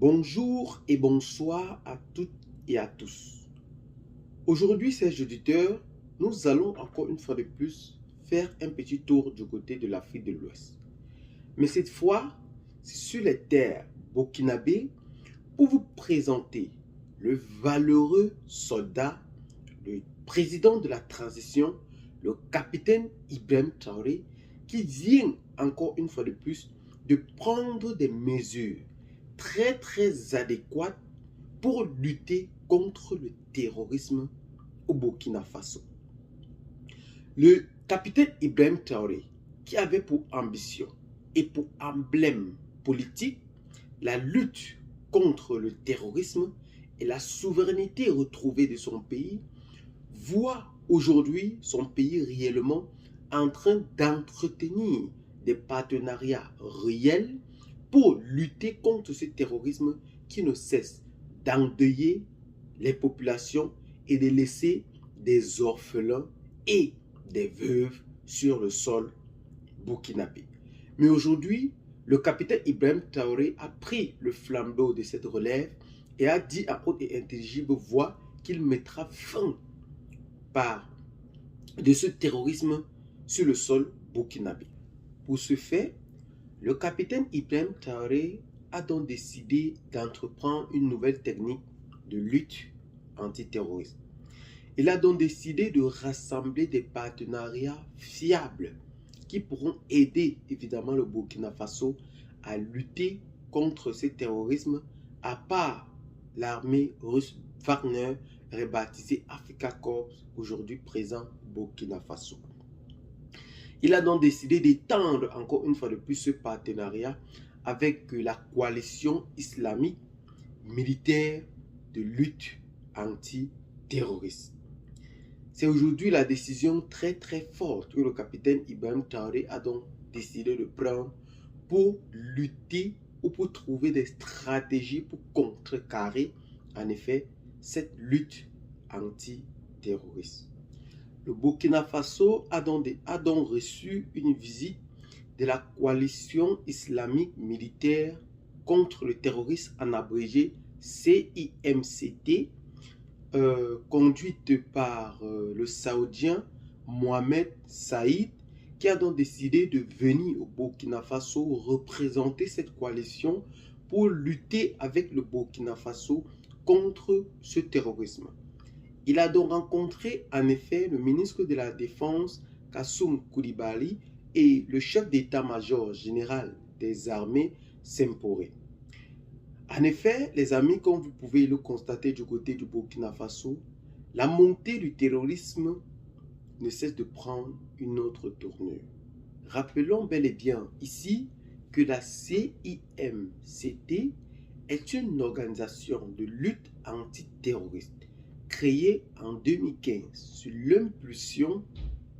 Bonjour et bonsoir à toutes et à tous. Aujourd'hui, chers auditeurs, nous allons encore une fois de plus faire un petit tour du côté de l'Afrique de l'Ouest. Mais cette fois, c'est sur les terres burkinabées pour vous présenter le valeureux soldat, le président de la transition, le capitaine Ibrahim Traoré, qui vient encore une fois de plus de prendre des mesures très adéquates pour lutter contre le terrorisme au Burkina Faso. Le capitaine Ibrahim Traoré, qui avait pour ambition et pour emblème politique la lutte contre le terrorisme et la souveraineté retrouvée de son pays, voit aujourd'hui son pays réellement en train d'entretenir des partenariats réels pour lutter contre ce terrorisme qui ne cesse d'endeuiller les populations et de laisser des orphelins et des veuves sur le sol burkinabé. Mais aujourd'hui, le capitaine Ibrahim Traoré a pris le flambeau de cette relève et a dit à haute et intelligible voix qu'il mettra fin de ce terrorisme sur le sol burkinabé. Pour ce fait, le capitaine Ibrahim Traoré a donc décidé d'entreprendre une nouvelle technique de lutte antiterroriste. Il a donc décidé de rassembler des partenariats fiables qui pourront aider évidemment le Burkina Faso à lutter contre ce terrorisme, à part l'armée russe Wagner, rebaptisée Africa Corps, aujourd'hui présent au Burkina Faso. Il a donc décidé d'étendre encore une fois de plus ce partenariat avec la coalition islamique militaire de lutte antiterroriste. C'est aujourd'hui la décision très forte que le capitaine Ibrahim Traoré a donc décidé de prendre pour lutter ou pour trouver des stratégies pour contrecarrer en effet cette lutte antiterroriste. Le Burkina Faso a donc reçu une visite de la coalition islamique militaire contre le terrorisme, en abrégé CIMCT, conduite par le Saoudien Mohamed Saïd, qui a donc décidé de venir au Burkina Faso représenter cette coalition pour lutter avec le Burkina Faso contre ce terrorisme. Il a donc rencontré en effet le ministre de la Défense Kassoum Koulibaly et le chef d'état-major général des armées Semporé. En effet, les amis, comme vous pouvez le constater du côté du Burkina Faso, la montée du terrorisme ne cesse de prendre une autre tournure. Rappelons bel et bien ici que la CIMCT est une organisation de lutte antiterroriste créée en 2015 sur l'impulsion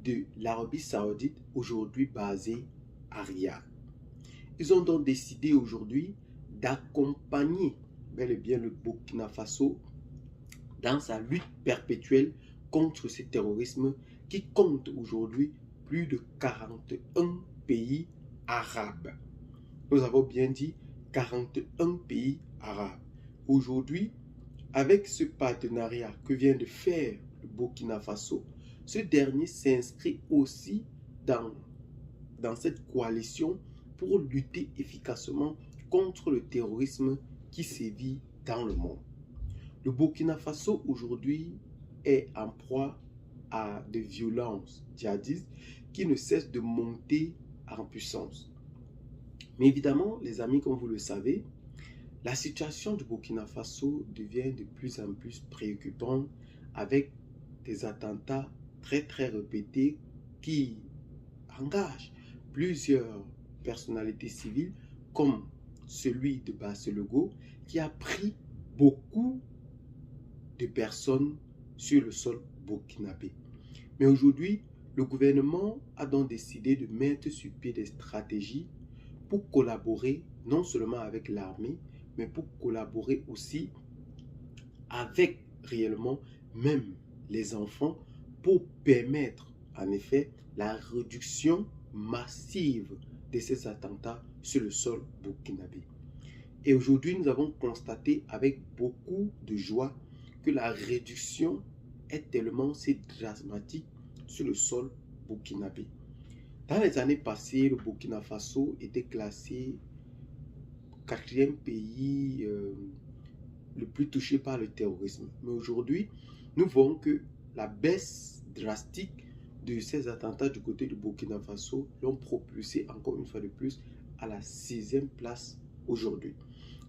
de l'Arabie Saoudite, aujourd'hui basée à Riyad. Ils ont donc décidé aujourd'hui d'accompagner bel et bien le Burkina Faso dans sa lutte perpétuelle contre ce terrorisme qui compte aujourd'hui plus de 41 pays arabes. Nous avons bien dit 41 pays arabes. Aujourd'hui, avec ce partenariat que vient de faire le Burkina Faso, ce dernier s'inscrit aussi dans cette coalition pour lutter efficacement contre le terrorisme qui sévit dans le monde. Le Burkina Faso aujourd'hui est en proie à des violences djihadistes qui ne cessent de monter en puissance. Mais évidemment, les amis, comme vous le savez, la situation du Burkina Faso devient de plus en plus préoccupante avec des attentats très répétés qui engagent plusieurs personnalités civiles comme celui de Baselogo qui a pris beaucoup de personnes sur le sol burkinabé. Mais aujourd'hui, le gouvernement a donc décidé de mettre sur pied des stratégies pour collaborer non seulement avec l'armée, mais pour collaborer aussi avec réellement même les enfants pour permettre en effet la réduction massive de ces attentats sur le sol burkinabé. Et aujourd'hui, nous avons constaté avec beaucoup de joie que la réduction est tellement si dramatique sur le sol burkinabé. Dans les années passées, le Burkina Faso était classé 4e pays le plus touché par le terrorisme. Mais aujourd'hui, nous voyons que la baisse drastique de ces attentats du côté du Burkina Faso l'ont propulsé encore une fois de plus à la 6e place aujourd'hui.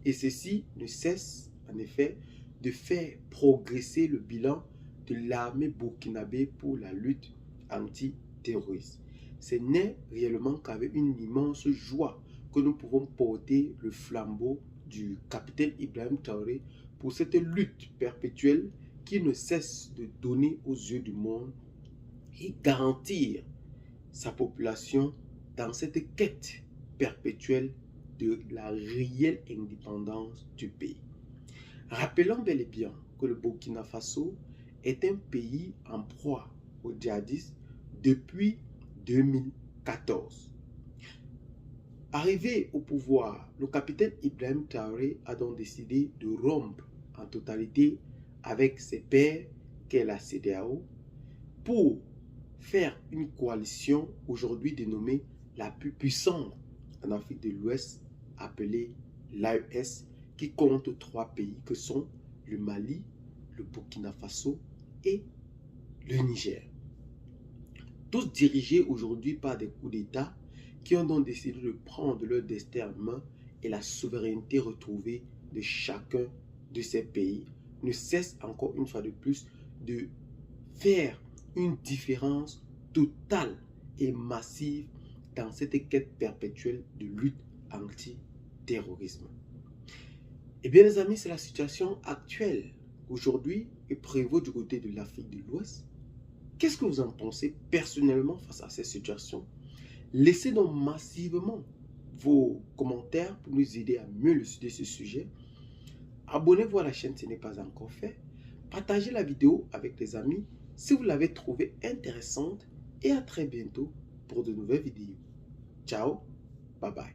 Et ceci ne cesse en effet de faire progresser le bilan de l'armée burkinabé pour la lutte antiterroriste. Ce n'est réellement qu'avec une immense joie que nous pouvons porter le flambeau du capitaine Ibrahim Traoré pour cette lutte perpétuelle qui ne cesse de donner aux yeux du monde et garantir sa population dans cette quête perpétuelle de la réelle indépendance du pays. Rappelons bel et bien que le Burkina Faso est un pays en proie aux djihadistes depuis 2014. Arrivé au pouvoir, le capitaine Ibrahim Traoré a donc décidé de rompre en totalité avec ses pairs qu'est la CEDEAO pour faire une coalition aujourd'hui dénommée la plus puissante en Afrique de l'Ouest, appelée l'AES, qui compte 3 pays que sont le Mali, le Burkina Faso et le Niger. Tous dirigés aujourd'hui par des coups d'État qui ont donc décidé de prendre leur destin en main, et la souveraineté retrouvée de chacun de ces pays ne cesse encore une fois de plus de faire une différence totale et massive dans cette quête perpétuelle de lutte anti-terrorisme. Eh bien les amis, c'est la situation actuelle aujourd'hui et prévaut du côté de l'Afrique de l'Ouest. Qu'est-ce que vous en pensez personnellement face à cette situation? Laissez donc massivement vos commentaires pour nous aider à mieux élucider ce sujet. Abonnez-vous à la chaîne si ce n'est pas encore fait. Partagez la vidéo avec les amis si vous l'avez trouvée intéressante et à très bientôt pour de nouvelles vidéos. Ciao, bye bye.